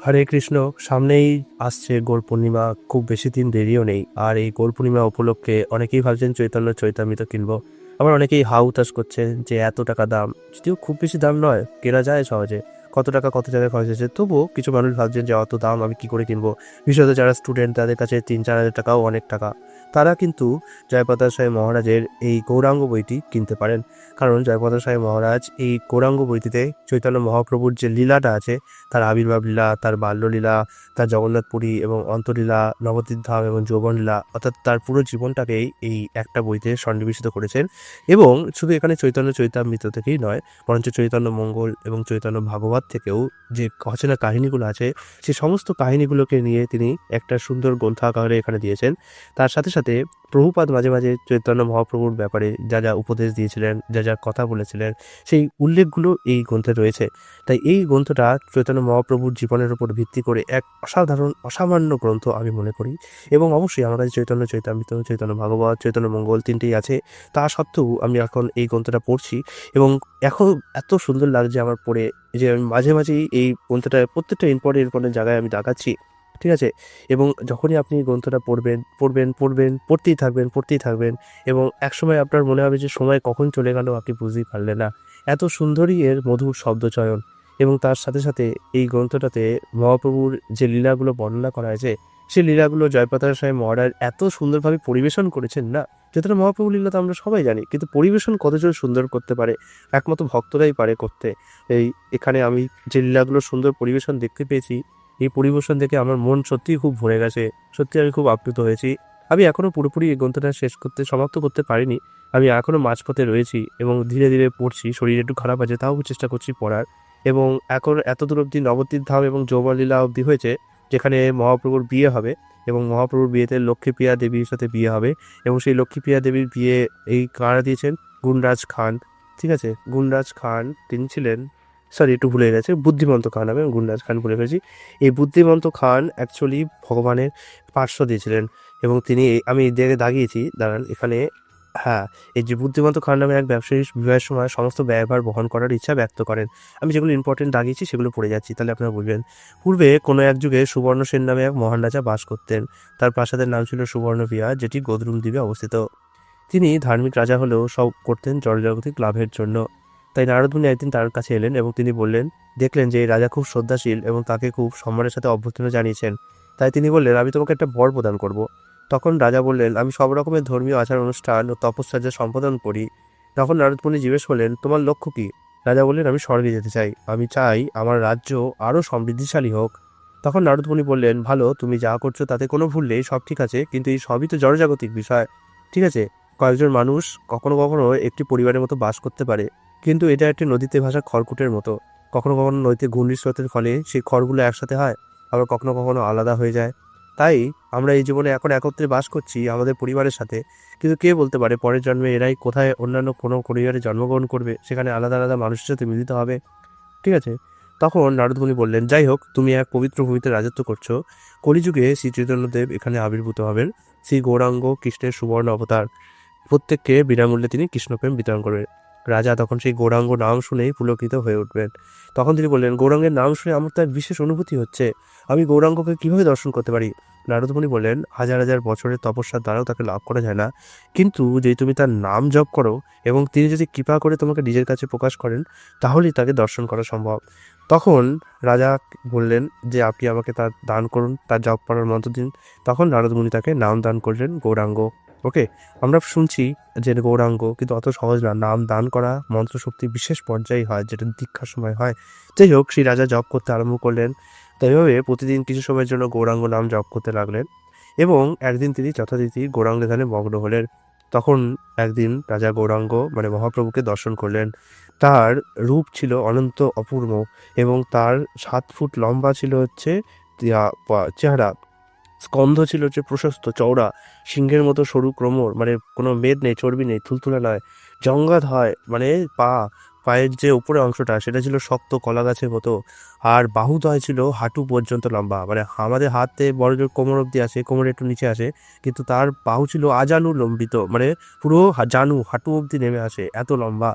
হরে কৃষ্ণ। সামনেই আসছে গৌর পূর্ণিমা, খুব বেশি দিন দেরিও নেই। আর এই গৌর পূর্ণিমা উপলক্ষে অনেকেই ভাবছেন চৈতন্য চৈতামৃত কিনবো, আবার অনেকেই হাউ তাস করছেন যে এত টাকা দাম। যদিও খুব বেশি দাম নয়, কেনা যায় সহজে। কত টাকা কত জায়গায় খরচ হয়েছে, তবুও কিছু মানুষ ভাবছেন যে অত দাম আমি কি করে কিনবো। বিশেষত যারা স্টুডেন্ট, তাদের কাছে 3-4 হাজার টাকাও অনেক টাকা। তারা কিন্তু জয়প্রকাশ সাই মহারাজের এই গৌরাঙ্গ বইটি কিনতে পারেন। কারণ জয়প্রকাশ সাই মহারাজ এই গৌরাঙ্গ বইটিতে চৈতন্য মহাপ্রভুর যে লীলাটা আছে, তার আবির্ভাব লীলা, তার বাল্যলীলা, তার জগন্নাথপুরী এবং অন্তলীলা, নবদ্বীপ ধাম এবং যৌবনলীলা, অর্থাৎ তার পুরো জীবনটাকেই এই একটা বইতে সন্নিবেশিত করেছেন। এবং শুধু এখানে চৈতন্য চৈতামৃত থেকেই নয়, বরঞ্চ চৈতন্য মঙ্গল এবং চৈতন্য ভাগবত থেকেও যে অচেনা কাহিনীগুলো আছে, সে সমস্ত কাহিনীগুলোকে নিয়ে তিনি একটা সুন্দর গ্রন্থাকারে এখানে দিয়েছেন। তার সাথে সাথে প্রভুপাদ মাঝে মাঝে চৈতন্য মহাপ্রভুর ব্যাপারে যা যা উপদেশ দিয়েছিলেন, যা যা কথা বলেছিলেন, সেই উল্লেখগুলো এই গ্রন্থে রয়েছে। তাই এই গ্রন্থটা চৈতন্য মহাপ্রভুর জীবনের উপর ভিত্তি করে এক অসাধারণ অসামান্য গ্রন্থ আমি মনে করি। এবং অবশ্যই আমার কাছে চৈতন্য চৈতামৃত, চৈতন্য ভাগবত, চৈতন্য মঙ্গল তিনটেই আছে। তা সত্ত্বেও আমি এখন এই গ্রন্থটা পড়ছি এবং এখন এত সুন্দর লাগছে আমার পড়ে, যে আমি মাঝে মাঝেই এই গ্রন্থটা প্রত্যেকটা ইম্পর্টেন্ট জায়গায় আমি দাগাচ্ছি। ঠিক আছে। এবং যখনই আপনি এই গ্রন্থটা পড়বেন পড়বেন পড়বেন পড়তেই থাকবেন এবং একসময় আপনার মনে হবে যে সময় কখন চলে গেল আপনি বুঝতেই পারলেন না। এত সুন্দরই এর মধুর শব্দচয়ন। এবং তার সাথে সাথে এই গ্রন্থটাতে মহাপ্রভুর যে লীলাগুলো বর্ণনা করা হয়েছে, সেই লীলাগুলো জয়প্রকাশ সাই মহারাজ এত সুন্দরভাবে পরিবেশন করেছেন না। যতটা মহাপ্রভুর লীলা তো আমরা সবাই জানি, কিন্তু পরিবেশন কতজন সুন্দর করতে পারে, একমাত্র ভক্তরাই পারে করতে। এই এখানে আমি যে লীলাগুলো সুন্দর পরিবেশন দেখতে পেয়েছি, এই পরিবেশন দেখে আমার মন সত্যিই খুব ভরে গেছে। সত্যি আমি খুব আপ্লুত হয়েছি। আমি এখনো পুরোপুরি এই গ্রন্থটা সমাপ্ত করতে পারিনি। আমি এখনো মাঝপথে রয়েছি এবং ধীরে ধীরে পড়ছি। শরীর একটু খারাপ আছে, তাও চেষ্টা করছি পড়ার। এবং এখন এত দূর অব্দি নবদ্বীপ ধাম এবং যৌবনলীলা অব্দি হয়েছে, যেখানে মহাপ্রভুর বিয়ে হবে এবং মহাপ্রভুর বিয়েতে লক্ষ্মীপ্রিয়া দেবীর সাথে বিয়ে হবে। এবং সেই লক্ষ্মীপ্রিয়া দেবীর বিয়ে এই কারা দিয়েছেন, গুণরাজ খান। ঠিক আছে, গুণরাজ খান তিনি ছিলেন, সরি একটু ভুলে গেছে, বুদ্ধিমন্ত খান, আমি গুণরাজ খান ভুলে গেছি। এই বুদ্ধিমন্ত খান অ্যাকচুয়ালি ভগবানের পার্শ্ব দিয়েছিলেন। এবং তিনি আমি দেখে দাগিয়েছি, দাঁড়ান এখানে। হ্যাঁ, এই যে বুদ্ধিমন্ত খান নামে এক ব্যবসায়ী বিবাহের সময় সমস্ত ব্যয়ভার বহন করার ইচ্ছা ব্যক্ত করেন। আমি যেগুলো ইম্পর্টেন্ট দাগিয়েছি সেগুলো পড়ে যাচ্ছি, তাহলে আপনারা বুঝবেন। পূর্বে কোনো এক যুগে সুবর্ণ সেন নামে এক মহান রাজা বাস করতেন। তার প্রাসাদের নাম ছিল সুবর্ণ বিহার, যেটি গোদরুম দ্বীপে অবস্থিত। তিনি ধার্মিক রাজা হলেও সব করতেন জলজাগতিক লাভের জন্য। তাই নারদমুনি একদিন তার কাছে এলেন এবং তিনি বললেন, দেখলেন যে এই রাজা খুব শ্রদ্ধাশীল এবং তাকে খুব সম্মানের সাথে অভ্যর্থনা জানিয়েছেন। তাই তিনি বললেন, আমি তোমাকে একটা বর প্রদান করব। তখন রাজা বললেন, আমি সব রকমের ধর্মীয় আচার অনুষ্ঠান ও তপশ্চর্যা সম্পাদন করি। তখন নারদমুনি জিজ্ঞেস করলেন, তোমার লক্ষ্য কি? রাজা বললেন, আমি স্বর্গে যেতে চাই। আমি চাই আমার রাজ্য আরও সমৃদ্ধিশালী হোক। তখন নারদমুনি বললেন, ভালো, তুমি যা করছো তাতে কোনো ভুল নেই, সব ঠিক আছে, কিন্তু এই সবই তো জড়জাগতিক বিষয়। ঠিক আছে। কয়েকজন মানুষ কখনো কখনো একটি পরিবারের মতো বাস করতে পারে, কিন্তু এটা একটি নদীতে ভাসা খড়কুটের মতো। কখনো কখনো নদীতে ঘূর্ণিস্রোতের ফলে সেই খড়গুলো একসাথে হয়, আবার কখনো কখনো আলাদা হয়ে যায়। তাই আমরা এই জীবনে এখন একত্রে বাস করছি আমাদের পরিবারের সাথে, কিন্তু কে বলতে পারে পরের জন্মে এরাই কোথায় অন্যান্য কোনো পরিবারে জন্মগ্রহণ করবে, সেখানে আলাদা আলাদা মানুষের সাথে মিলিত হবে। ঠিক আছে। তখন নারদমুনি বললেন, যাই হোক, তুমি এক পবিত্র ভূমিতে রাজত্ব করছো। কলিযুগে শ্রী চৈতন্যদেব এখানে আবির্ভূত হবেন, শ্রী গৌরাঙ্গ কৃষ্ণের সুবর্ণ অবতার। প্রত্যেককে বিনামূল্যে তিনি কৃষ্ণপ্রেম বিতরণ করবেন। রাজা তখন সেই গৌরাঙ্গ নাম শুনেই পুলকিত হয়ে উঠবেন। তখন তিনি বললেন, গৌরাঙ্গের নাম শুনে আমার তার বিশেষ অনুভূতি হচ্ছে, আমি গৌরাঙ্গকে কিভাবে দর্শন করতে পারি? নারদমুনি বললেন, হাজার হাজার বছরের তপস্যার দ্বারাও তাকে লাভ করা যায় না, কিন্তু যদি তুমি তার নাম জপ করো এবং তিনি যদি কৃপা করে তোমাকে নিজের কাছে প্রকাশ করেন, তাহলেই তাকে দর্শন করা সম্ভব। তখন রাজা বললেন যে, আপনি আমাকে তার দান করুন, তার জপ করার মন্ত্র দিন। তখন নারদমুনি তাকে নাম দান করলেন গৌরাঙ্গ। ওকে। আমরা শুনছি যে গৌরাঙ্গ, কিন্তু অত সহজ না। নাম দান করা মন্ত্রশক্তি বিশেষ পর্যায়ে হয়, যেটা দীক্ষার সময় হয়। যাই হোক, সেই রাজা জপ করতে আরম্ভ করলেন। তাই এইভাবে প্রতিদিন কিছু সময়ের জন্য গৌরাঙ্গ নাম জপ করতে লাগলেন। এবং একদিন তিনি যথারীতি গৌরাঙ্গ ধ্যানে মগ্ন হলেন। তখন একদিন রাজা গৌরাঙ্গ মানে মহাপ্রভুকে দর্শন করলেন। তার রূপ ছিল অনন্ত অপূর্ব এবং তার 7 ফুট লম্বা ছিল হচ্ছে চেহারা। স্কন্ধ ছিল হচ্ছে প্রশস্ত চওড়া, সিংহের মতো সরু কোমর, মানে কোনো মেদ নেই, চর্বি নেই, থুলথুলে নয়। জঙ্ঘাত হয়, মানে পায়ের যে উপরে অংশটা সেটা ছিল শক্ত কলা গাছের মতো। আর বাহুদ্বয় ছিল হাঁটু পর্যন্ত লম্বা, মানে আমাদের হাতে বড় জোর কোমর অব্দি আসে, কোমরে একটু নিচে আসে, কিন্তু তার বাহু ছিল আজানু লম্বিত, মানে পুরো জানু হাঁটু অব্দি নেমে আসে, এত লম্বা।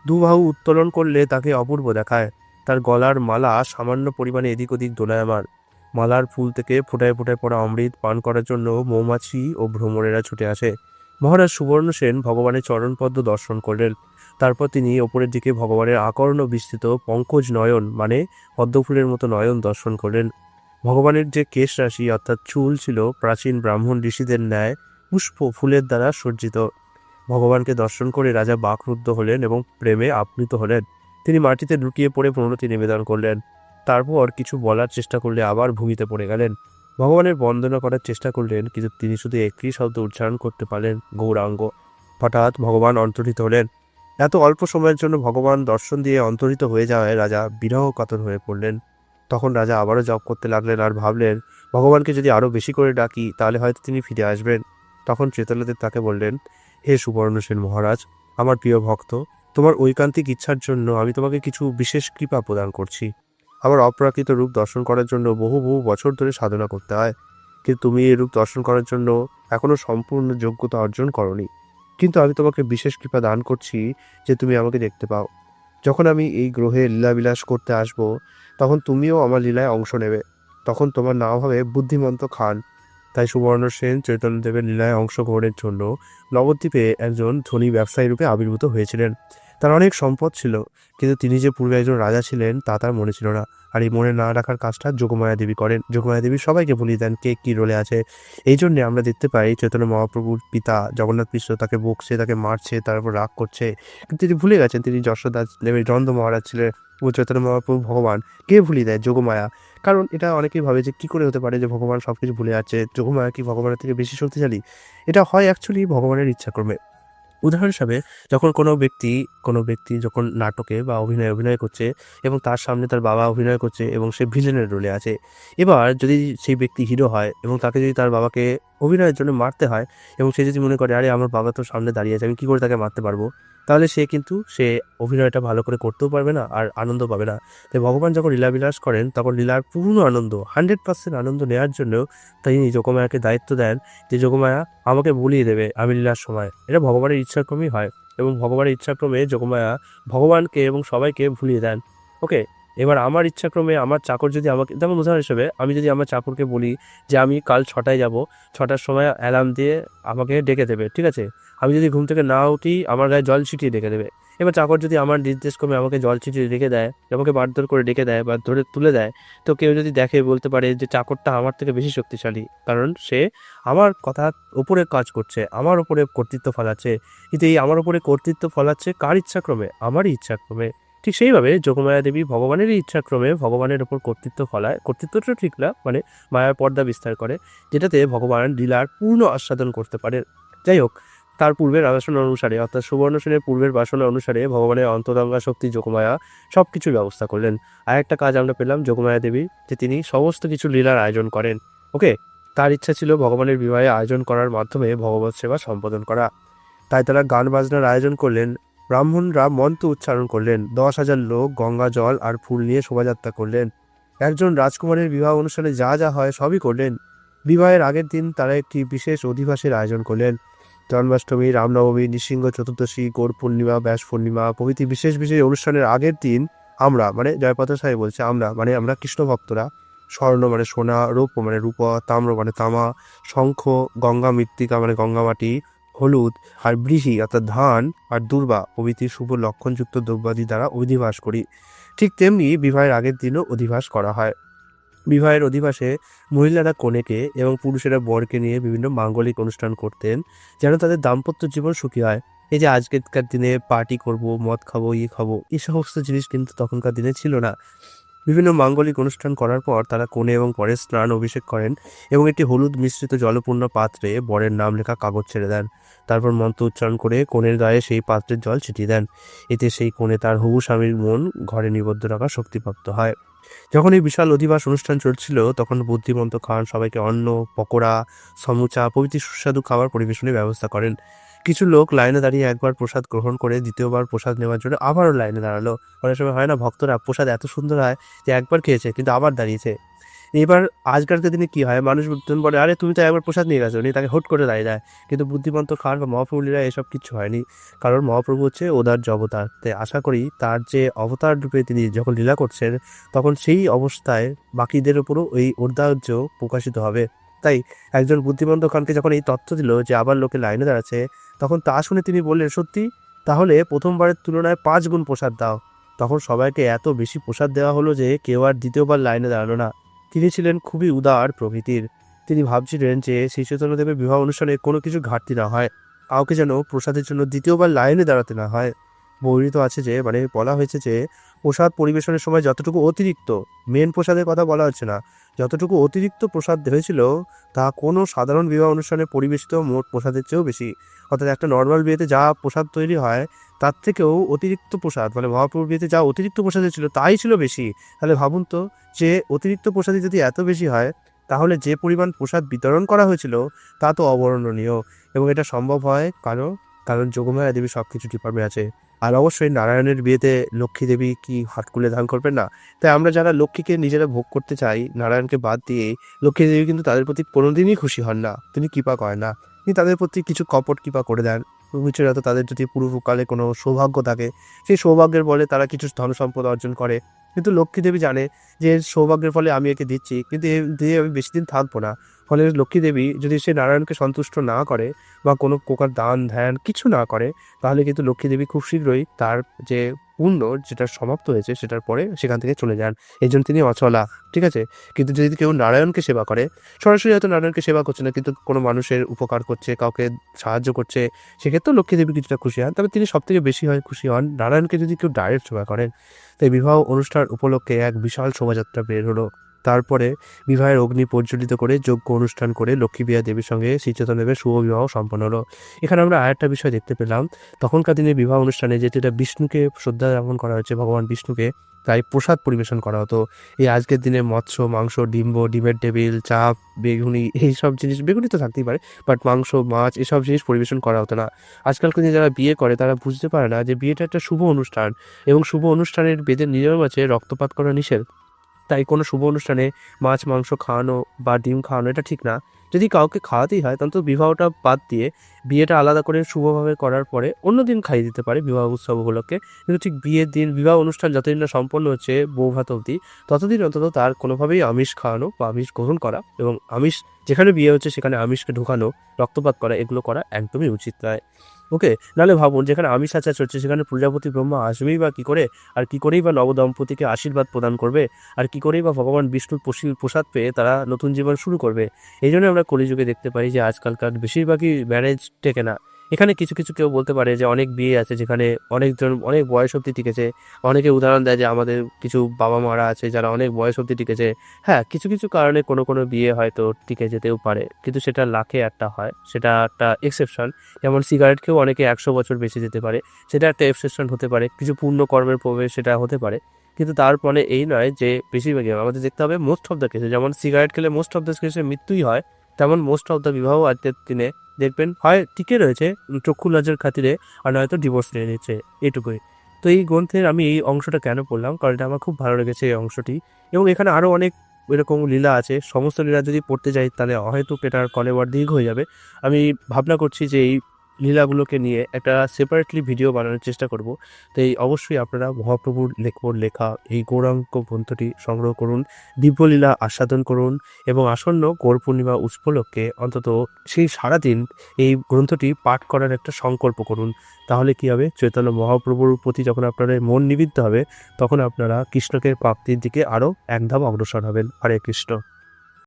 দুবাহু উত্তোলন করলে তাকে অপূর্ব দেখায়। তার গলার মালা সামান্য পরিমাণে এদিক ওদিক দোলায়মান। মালার ফুল থেকে ফোঁটায় ফোঁটায় পড়া অমৃত পান করার জন্য মৌমাছি ও ভ্রমরেরা ছুটে আসে। মহারাজ সুবর্ণসেন ভগবানের চরণপদ্ম দর্শন করলেন। তারপর তিনি ওপরের দিকে ভগবানের আকর্ণ বিস্তৃত পঙ্কজ নয়ন মানে পদ্মফুলের মতো নয়ন দর্শন করলেন। ভগবানের যে কেশ রাশি অর্থাৎ চুল ছিল প্রাচীন ব্রাহ্মণ ঋষিদের ন্যায় পুষ্প ফুলের দ্বারা সজ্জিত। ভগবানকে দর্শন করে রাজা বাকরুদ্ধ হলেন এবং প্রেমে আপ্লুত হলেন। তিনি মাটিতে লুটিয়ে পড়ে প্রণতি নিবেদন করলেন। তারপর কিছু বলার চেষ্টা করলে আবার ভূমিতে পড়ে গেলেন। ভগবানের বন্দনা করার চেষ্টা করলেন, কিন্তু তিনি শুধু একটি শব্দ উচ্চারণ করতে পারলেন, গৌরাঙ্গ। হঠাৎ ভগবান অন্তর্হিত হলেন। এত অল্প সময়ের জন্য ভগবান দর্শন দিয়ে অন্তর্হিত হয়ে যাওয়ায় রাজা বিরহ কাতর হয়ে পড়লেন। তখন রাজা আবারও জপ করতে লাগলেন আর ভাবলেন, ভগবানকে যদি আরও বেশি করে ডাকি তাহলে হয়তো তিনি ফিরে আসবেন। তখন ত্রেতলাদেব তাকে বললেন, হে সুবর্ণসেন মহারাজ, আমার প্রিয় ভক্ত, তোমার ঐকান্তিক ইচ্ছার জন্য আমি তোমাকে কিছু বিশেষ কৃপা প্রদান করছি। আমার অপ্রাকৃত রূপ দর্শন করার জন্য বহু বহু বছর ধরে সাধনা করতে হয়, কিন্তু তুমি এই রূপ দর্শন করার জন্য এখনো সম্পূর্ণ যোগ্যতা অর্জন করনি। কিন্তু আমি তোমাকে বিশেষ কৃপা দান করছি যে তুমি আমাকে দেখতে পাও। যখন আমি এই গ্রহে লীলাবিলাস করতে আসব, তখন তুমিও আমার লীলায় অংশ নেবে। তখন তোমার নাম হবে বুদ্ধিমন্ত খান। তাই সুবর্ণসেন চৈতন্যদেবের লীলায় অংশগ্রহণের জন্য নবদ্বীপে একজন ধনী ব্যবসায়ী রূপে আবির্ভূত হয়েছিলেন। তার অনেক সম্পদ ছিল, কিন্তু তিনি যে পূর্বে একজন রাজা ছিলেন তা তার মনে ছিল না। আর এই মনে না রাখার কাজটা যোগমায়া দেবী করেন। যোগমায়া দেবী সবাইকে ভুলিয়ে দেন কে কী রোলে আছে। এই জন্যে আমরা দেখতে পাই চৈতন্য মহাপ্রভুর পিতা জগন্নাথ মিশ্র তাকে বকছে, তাকে মারছে, তার উপর রাগ করছে, কিন্তু তিনি ভুলে গেছেন তিনি যশোদা দেবী নন্দ মহারাজ ছিলেন ও চৈতন্য মহাপ্রভু ভগবান। কে ভুলিয়ে দেয়? যোগমায়া। কারণ এটা অনেকেই ভাবে যে কী করে হতে পারে যে ভগবান সব কিছু ভুলে যাচ্ছে, যোগমায়া কি ভগবানের থেকে বেশি শক্তিশালী? এটা হয় অ্যাকচুয়ালি ভগবানের ইচ্ছাক্রমে। উদাহরণ হিসাবে যখন কোনো ব্যক্তি যখন নাটকে বা অভিনয় করছে এবং তার সামনে তার বাবা অভিনয় করছে এবং সে ভিলেনের রোলে আছে, এবার যদি সেই ব্যক্তি হিরো হয় এবং তাকে যদি তার বাবাকে অভিনয়ের জন্য মারতে হয় এবং সে যদি মনে করে আরে আমার বাবা তো সামনে দাঁড়িয়ে আছে, আমি কী করে তাকে মারতে পারবো, তাহলে সে অভিনয়টা ভালো করে করতেও পারবে না আর আনন্দ পাবে না। তাই ভগবান যখন লীলাবিলাস করেন তখন লীলার পূর্ণ আনন্দ 100% আনন্দ নেওয়ার জন্য তিনি যোগমায়াকে দায়িত্ব দেন যে যোগমায়া আমাকে ভুলিয়ে দেবে আমি লীলার সময়। এটা ভগবানের ইচ্ছাক্রমেই হয় এবং ভগবানের ইচ্ছাক্রমে যোগমায়া ভগবানকে এবং সবাইকে ভুলিয়ে দেন। ওকে, এবার আমার ইচ্ছাক্রমে আমার চাকর যদি আমাকে, যেমন উদাহরণ হিসেবে আমি যদি আমার চাকরকে বলি যে আমি কাল 6টায় যাব, 6টার সময় অ্যালার্ম দিয়ে আমাকে ডেকে দেবে, ঠিক আছে? আমি যদি ঘুম থেকে না উঠি আমার গায়ে জল ছিটিয়ে ডেকে দেবে। এবার চাকর যদি আমার নির্দেশক্রমে আমাকে জল ছিটিয়ে রেখে দেয়, আমাকে মারধর করে ডেকে দেয় বা ধরে তুলে দেয়, তো কেউ যদি দেখে বলতে পারে যে চাকরটা আমার থেকে বেশি শক্তিশালী, কারণ সে আমার কথার ওপরে কাজ করছে, আমার ওপরে কর্তৃত্ব ফলাচ্ছে। কিন্তু এই আমার ওপরে কর্তৃত্ব ফলাচ্ছে কার ইচ্ছাক্রমে? আমারই ইচ্ছাক্রমে। ঠিক সেইভাবে যোগমায়া দেবী ভগবানেরই ইচ্ছাক্রমে ভগবানের ওপর কর্তৃত্ব ফলায়। কর্তৃত্বটা ঠিক না, মানে মায়ার পর্দা বিস্তার করে, যেটাতে ভগবান লীলার পূর্ণ আস্বাদন করতে পারেন। যাই হোক, তার পূর্বের বাসনা অনুসারে অর্থাৎ সুবর্ণসেনের পূর্বের বাসনা অনুসারে ভগবানের অন্তরঙ্গা শক্তি যোগমায়া সব কিছুর ব্যবস্থা করলেন। আর একটা কাজ আমরা পেলাম যোগমায়া দেবী, যে তিনি সমস্ত কিছু লীলার আয়োজন করেন। ওকে, তার ইচ্ছা ছিল ভগবানের বিবাহে আয়োজন করার মাধ্যমে ভগবত সেবা সম্পাদন করা। তাই তারা গান বাজনার আয়োজন করলেন। ব্রাহ্মণরা মন্ত্র উচ্চারণ করলেন। 10,000 লোক গঙ্গা জল আর ফুল নিয়ে শোভাযাত্রা করলেন। একজন রাজকুমারের বিবাহ অনুষ্ঠানে যা যা হয় সবই করলেন। বিবাহের আগের দিন তারা একটি বিশেষ অধিবাসের আয়োজন করলেন। জন্মাষ্টমী, রামনবমী, নৃসিংহ চতুর্দশী, গৌর পূর্ণিমা, ব্যাস পূর্ণিমা প্রভৃতি বিশেষ বিশেষ অনুষ্ঠানের আগের দিন আমরা, মানে জয়পতাকা সাহেব বলছে আমরা কৃষ্ণ ভক্তরা স্বর্ণ মানে সোনা, রৌপ্য মানে রূপা, তাম্র মানে তামা, শঙ্খ, গঙ্গা মৃত্তিকা মানে গঙ্গামাটি, হলুদ আর বৃষি অর্থাৎ ধান আর দুর্বা প্রভৃতি শুভ লক্ষণযুক্ত দ্রব্যাদি দ্বারা অধিবাস করি। ঠিক তেমনি বিবাহের আগের দিনও অধিবাস করা হয়। বিবাহের অধিবাসে মহিলারা কনেকে এবং পুরুষেরা বরকে নিয়ে বিভিন্ন মাঙ্গলিক অনুষ্ঠান করতেন, যেন তাদের দাম্পত্য জীবন সুখী হয়। এই যে আজকের দিনে পার্টি করব, মদ খাবো, ইয়ে খাবো, এই সমস্ত জিনিস কিন্তু তখনকার দিনে ছিল না। বিভিন্ন মাঙ্গলিক অনুষ্ঠান করার পর তারা কনে এবং বরের স্নান অভিষেক করেন এবং একটি হলুদ মিশ্রিত জলপূর্ণ পাত্রে বরের নাম লেখা কাগজ ছেড়ে দেন। তারপর মন্ত্র উচ্চারণ করে কনের গায়ে সেই পাত্রের জল ছিটিয়ে দেন। এতে সেই কনে তার হবু স্বামীর মন ঘরে নিবদ্ধ রাখা শক্তিপ্রাপ্ত হয়। যখন এই বিশাল অধিবাস অনুষ্ঠান চলছিল তখন বুদ্ধিমন্ত খান সবাইকে অন্ন, পকোড়া, সমুচা প্রভৃতি সুস্বাদু খাবার পরিবেশনের ব্যবস্থা করেন। কিছু লোক লাইনে দাঁড়িয়ে একবার প্রসাদ গ্রহণ করে দ্বিতীয়বার প্রসাদ নেওয়ার জন্য আবারও লাইনে দাঁড়ালো। অনেক সময় হয় না, ভক্তরা প্রসাদ এত সুন্দর হয় যে একবার খেয়েছে কিন্তু আবার দাঁড়িয়েছে। এবার আজকালকার দিনে কি হয়, মানুষ বুঝতেন বলে, আরে তুমি তো একবার প্রসাদ নিয়ে গেছো, নিয়ে তাকে হুট করে দাঁড়িয়ে যায়। কিন্তু বুদ্ধিমন্ত খান বা মহাপ্রভু লীলা এসব কিচ্ছু হয়নি, কারণ মহাপ্রভু হচ্ছে উদার্য অবতার। তাই আশা করি তার যে অবতার রূপে তিনি যখন লীলা করছেন, তখন সেই অবস্থায় বাকিদের উপরও ওই ঔদার্য প্রকাশিত হবে। তাই একজন বুদ্ধিমন্ত খানকে যখন এই তথ্য দিল যে আবার লোকে লাইনে দাঁড়াচ্ছে, তখন তা শুনে তিনি বললেন, সত্যি? তাহলে প্রথমবারের তুলনায় 5 গুণ প্রসাদ দাও। তখন সবাইকে এত বেশি প্রসাদ দেওয়া হলো যে কেউ আর দ্বিতীয়বার লাইনে দাঁড়ালো না। তিনি ছিলেন খুবই উদার প্রকৃতির। তিনি ভাবছিলেন যে শ্রী চৈতন্যদেবের বিবাহ অনুষ্ঠানে কোনো কিছু ঘাটতি না হয়, কাউকে যেন প্রসাদের জন্য দ্বিতীয়বার লাইনে দাঁড়াতে না হয়। বর্ণিত আছে যে, মানে বলা হয়েছে যে, প্রসাদ পরিবেশনের সময় যতটুকু অতিরিক্ত, মেন প্রসাদের কথা বলা হচ্ছে না, যতটুকু অতিরিক্ত প্রসাদ হয়েছিল তা কোনো সাধারণ বিবাহ অনুষ্ঠানে পরিবেশিত মোট প্রসাদের চেয়েও বেশি। অর্থাৎ একটা নর্মাল বিয়েতে যা প্রসাদ তৈরি হয় তার থেকেও অতিরিক্ত প্রসাদ, মানে মহাপ্রভুর বিয়েতে যা অতিরিক্ত প্রসাদ ছিল তাই ছিল বেশি। তাহলে ভাবুন তো, যে অতিরিক্ত প্রসাদই যদি এত বেশি হয়, তাহলে যে পরিমাণ প্রসাদ বিতরণ করা হয়েছিল তা তো অবর্ণনীয়। এবং এটা সম্ভব হয় কারণ কারণ যোগমায়া দেবী সব কিছু ডিপার্টমেন্ট আছে। আর অবশ্যই নারায়ণের বিয়েতে লক্ষ্মী দেবী কি হাত খুলে ধান করবেন না? তাই আমরা যারা লক্ষ্মীকে নিজেরা ভোগ করতে চাই, নারায়ণকে বাদ দিয়ে, লক্ষ্মী দেবী কিন্তু তাদের প্রতি কোনোদিনই খুশি হন না। তিনি কৃপা করেন না। তিনি তাদের প্রতি কিছু কপট কৃপা করে দেন। বিশেষত তাদের যদি পূর্বকালে কোনো সৌভাগ্য থাকে, সেই সৌভাগ্যের বলে তারা কিছু ধন সম্পদ অর্জন করে। কিন্তু লক্ষ্মী দেবী জানে যে সৌভাগ্যের ফলে আমি একে দিচ্ছি, কিন্তু এ দিয়ে আমি বেশি দিন থাকবো না। ফলে লক্ষ্মী দেবী যদি সে নারায়ণকে সন্তুষ্ট না করে বা কোনো প্রকার দান ধ্যান কিছু না করে, তাহলে কিন্তু লক্ষ্মী দেবী খুব শীঘ্রই তার যে পুণ্য যেটা সমাপ্ত হয়েছে সেটার পরে সেখান থেকে চলে যান। এই জন্য তিনি অচলা। ঠিক আছে? কিন্তু যদি কেউ নারায়ণকে সেবা করে, সরাসরি হয়তো নারায়ণকে সেবা করছে না, কিন্তু কোনো মানুষের উপকার করছে, কাউকে সাহায্য করছে, সেক্ষেত্রেও লক্ষ্মী দেবী কিছুটা খুশি হন। তবে তিনি সবথেকে বেশি খুশি হন নারায়ণকে যদি কেউ ডাইরেক্ট সেবা করেন। তাই বিবাহ অনুষ্ঠান উপলক্ষে এক বিশাল শোভাযাত্রা বের হলো। তারপরে বিবাহের অগ্নি প্রজ্বলিত করে যজ্ঞ অনুষ্ঠান করে লক্ষ্মীপ্রিয়া দেবীর সঙ্গে শ্রীচৈতন্যদেবের শুভ বিবাহ সম্পন্ন হলো। এখানে আমরা আরেকটা বিষয় দেখতে পেলাম, তখনকার দিনে বিবাহ অনুষ্ঠানে যেটা বিষ্ণুকে শ্রদ্ধা জ্ঞাপন করা হচ্ছে, ভগবান বিষ্ণুকে, তাই প্রসাদ পরিবেশন করা হতো। এই আজকের দিনে মৎস্য, মাংস, ডিমের টেবিল, চাপ, বেগুনি, এইসব জিনিস, বেগুনি তো থাকতেই পারে, বাট মাংস, মাছ এসব জিনিস পরিবেশন করা হতো না। আজকালকার দিনে যারা বিয়ে করে তারা বুঝতে পারে না যে বিয়েটা একটা শুভ অনুষ্ঠান, এবং শুভ অনুষ্ঠানের বেদের নিয়ম আছে রক্তপাত করা নিষেধ। তাই কোনো শুভ অনুষ্ঠানে মাছ মাংস খাওয়ানো বা ডিম খাওয়ানো এটা ঠিক না। যদি কাউকে খাওয়াতেই হয় তাহলে তো বিবাহটা বাদ দিয়ে বিয়েটা আলাদা করে শুভভাবে করার পরে অন্য দিন খাইয়ে দিতে পারে বিবাহ উৎসব উপলক্ষে। কিন্তু ঠিক বিয়ের দিন বিবাহ অনুষ্ঠান যতদিন না সম্পন্ন হচ্ছে বৌভাত অবধি, ততদিন অন্তত তার কোনোভাবেই আমিষ খাওয়ানো বা আমিষ গ্রহণ করা, এবং আমিষ যেখানে বিয়ে হচ্ছে সেখানে আমিষকে ঢোকানো, রক্তপাত করা, এগুলো করা একদমই উচিত নয়। ওকে? নাহলে ভাবুন, যেখানে আমিষ আচার চলছে সেখানে প্রজাপতি ব্রহ্মা আসবেই বা কী করে? আর কী করেই বা নবদম্পতিকে আশীর্বাদ প্রদান করবে? আর কী করেই বা ভগবান বিষ্ণুর প্রসাদ পেয়ে তারা নতুন জীবন শুরু করবে? এই জন্য আমরা কলিযুগে দেখতে পাই যে আজকালকার বেশিরভাগই ম্যারেজ টেকে না। এখানে কিছু কিছু কেউ বলতে পারে যে অনেক বিয়ে আছে যেখানে অনেকজন অনেক বয়স অবধি টিকেছে। অনেকে উদাহরণ দেয় যে আমাদের কিছু বাবা মারা আছে যারা অনেক বয়স অবধি টিকেছে। হ্যাঁ, কিছু কিছু কারণে কোনো কোনো বিয়ে হয়তো টিকে যেতেও পারে, কিন্তু সেটা লাখে একটা হয়, সেটা একটা এক্সেপশন। যেমন সিগারেট খেয়েও অনেকে 100 বছর বেঁচে যেতে পারে, সেটা একটা এক্সেপশন হতে পারে, কিছু পূর্ণ কর্মের প্রভাবে সেটা হতে পারে। কিন্তু তার মানে এই নয় যে বেশিরভাগই আমাদের দেখতে হবে মোস্ট অফ দ্য কেসে, যেমন সিগারেট খেলে মোস্ট অফ দ্য কেসে মৃত্যুই হয়, তেমন মোস্ট অফ দ্য বিবাহ আজকের দিনে দেখবেন হয় টিকে রয়েছে চক্ষু লজ্জার খাতিরে, আর নয়তো ডিভোর্স নিয়ে নিচ্ছে, এটুকুই। তো এই গ্রন্থের আমি এই অংশটা কেন পড়লাম, কারণ এটা আমার খুব ভালো লেগেছে এই অংশটি। এবং এখানে আরও অনেক এরকম লীলা আছে, সমস্ত লীলা যদি পড়তে যাই তাহলে হয়তো এটার কলেবর দীর্ঘ হয়ে যাবে। আমি ভাবনা করছি যে এই লীলাগুলোকে নিয়ে একটা সেপারেটলি ভিডিও বানানোর চেষ্টা করব। তো এই অবশ্যই আপনারা মহাপ্রভুর লেখা এই গৌরাঙ্গ গ্রন্থটি সংগ্রহ করুন, দিব্যলীলা আস্বাদন করুন, এবং আসন্ন গৌর পূর্ণিমা উপলক্ষে অন্তত সেই সারাদিন এই গ্রন্থটি পাঠ করার একটা সংকল্প করুন। তাহলে কি হবে, চৈতন্য মহাপ্রভুর প্রতি যখন আপনাদের মন নিবিদ্ধ হবে, তখন আপনারা কৃষ্ণকে প্রাপ্তির দিকে আরও এক ধাপ অগ্রসর হবেন। হরে কৃষ্ণ।